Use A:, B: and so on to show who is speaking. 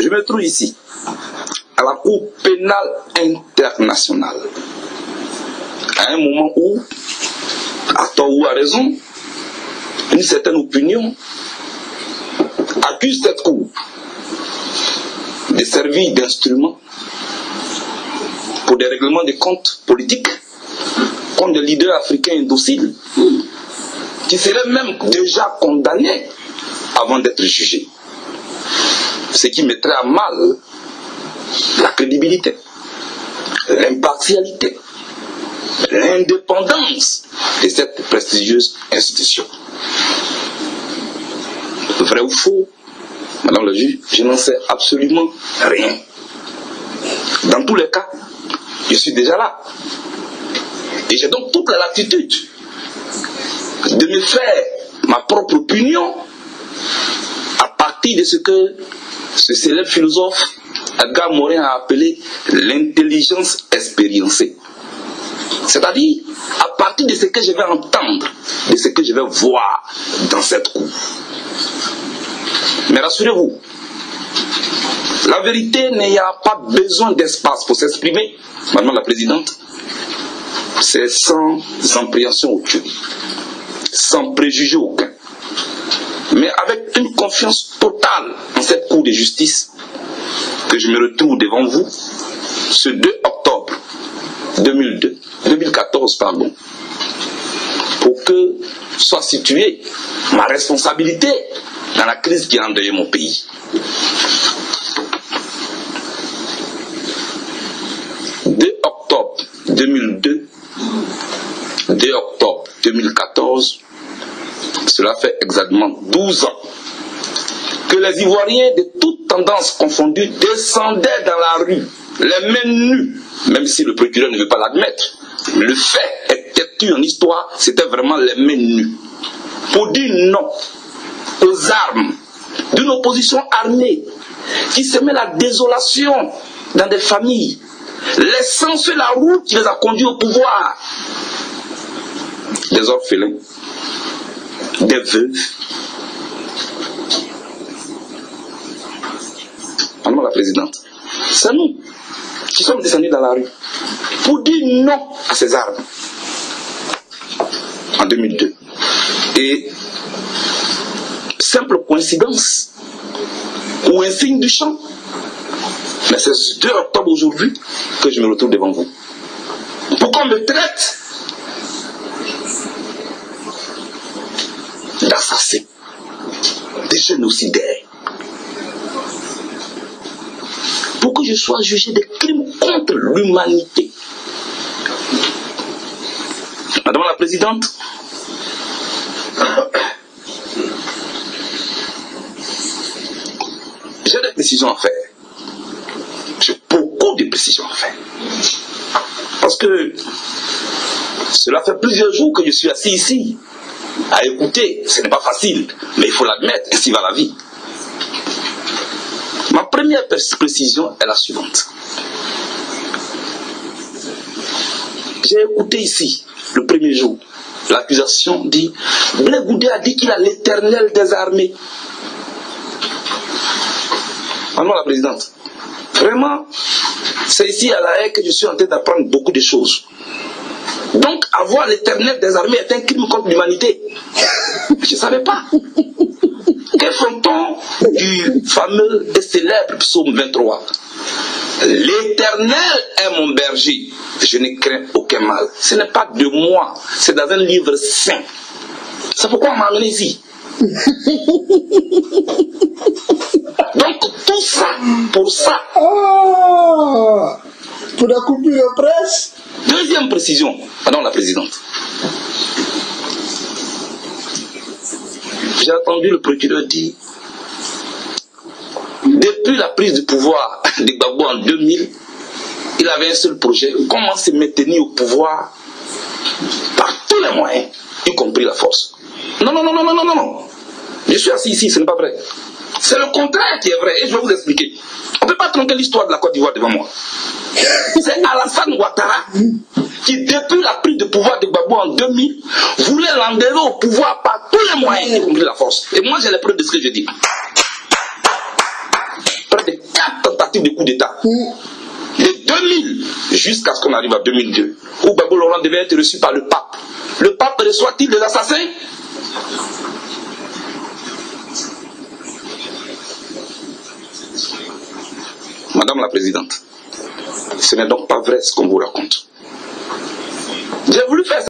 A: Je me trouve ici, à la Cour pénale internationale, à un moment où, à tort ou à raison, une certaine opinion accuse cette Cour de servir d'instrument pour des règlements de comptes politiques contre des leaders africains indociles qui seraient même déjà condamnés avant d'être jugés. Ce qui mettrait à mal la crédibilité, l'impartialité, l'indépendance de cette prestigieuse institution. Vrai ou faux, Madame la juge, je n'en sais absolument rien. Dans tous les cas, je suis déjà là. Et j'ai donc toute la latitude de me faire ma propre opinion à partir de ce que ce célèbre philosophe Edgar Morin a appelé l'intelligence expériencée. C'est-à-dire à partir de ce que je vais entendre, de ce que je vais voir dans cette cour. Mais rassurez-vous, la vérité n'y a pas besoin d'espace pour s'exprimer, Madame la Présidente. C'est sans appréhension aucune, sans préjugé aucun, mais avec une confiance totale en cette cour de justice que je me retrouve devant vous ce 2 octobre 2014, pour que soit située ma responsabilité dans la crise qui a endeuillé mon pays. « 2 octobre 2002, 2 octobre 2014, cela fait exactement 12 ans que les Ivoiriens de toutes tendances confondues descendaient dans la rue, les mains nues, même si le procureur ne veut pas l'admettre. Le fait est têtu en histoire, c'était vraiment les mains nues, pour dire non aux armes d'une opposition armée qui semait la désolation dans des familles, laissant sur la route qui les a conduits au pouvoir des orphelins, des veuves. Madame la Présidente, c'est nous qui sommes descendus dans la rue pour dire non à ces armes en 2002. Et simple coïncidence ou un signe du champ, mais c'est ce 2 octobre aujourd'hui que je me retrouve devant vous. Pour qu'on me traite d'assassin, de génocidaire, pour que je sois jugé de crimes contre l'humanité. Madame la Présidente, j'ai des précisions à faire. J'ai beaucoup de précisions à faire. Parce que cela fait plusieurs jours que je suis assis ici à écouter. Ce n'est pas facile, mais il faut l'admettre, ainsi va la vie. Ma première précision est la suivante. J'ai écouté ici, le premier jour, l'accusation dit Blé Goudé a dit qu'il a l'Éternel des armées. Madame la Présidente, vraiment, c'est ici à la haie que je suis en train d'apprendre beaucoup de choses. Donc, avoir l'Éternel des armées est un crime contre l'humanité. Je ne savais pas. Que font-on du fameux et célèbre psaume 23? L'Éternel est mon berger, je ne crains aucun mal. Ce n'est pas de moi, c'est dans un livre saint. C'est pourquoi on m'a amené ici. Donc tout ça, pour ça.
B: Oh, pour la coupure de presse.
A: Deuxième précision, Madame la Présidente. J'ai entendu le procureur dire, depuis la prise du pouvoir de Gbagbo en 2000, il avait un seul projet, comment se maintenir au pouvoir par tous les moyens, y compris la force. Non, non, non, non, non, non, non, non. Je suis assis ici, ce n'est pas vrai. C'est le contraire qui est vrai, et je vais vous expliquer. On ne peut pas tronquer l'histoire de la Côte d'Ivoire devant moi. C'est Alassane Ouattara qui, depuis la prise de pouvoir de Gbagbo en 2000, voulait l'enlever au pouvoir par tous les moyens, y compris la force. Et moi, j'ai les preuves de ce que je dis. Près de tentatives de coup d'État. De 2000 jusqu'à ce qu'on arrive à 2002, où Gbagbo Laurent devait être reçu par le pape. Le pape reçoit-il des assassins? Madame la Présidente, ce n'est donc pas vrai ce qu'on vous raconte. J'ai voulu faire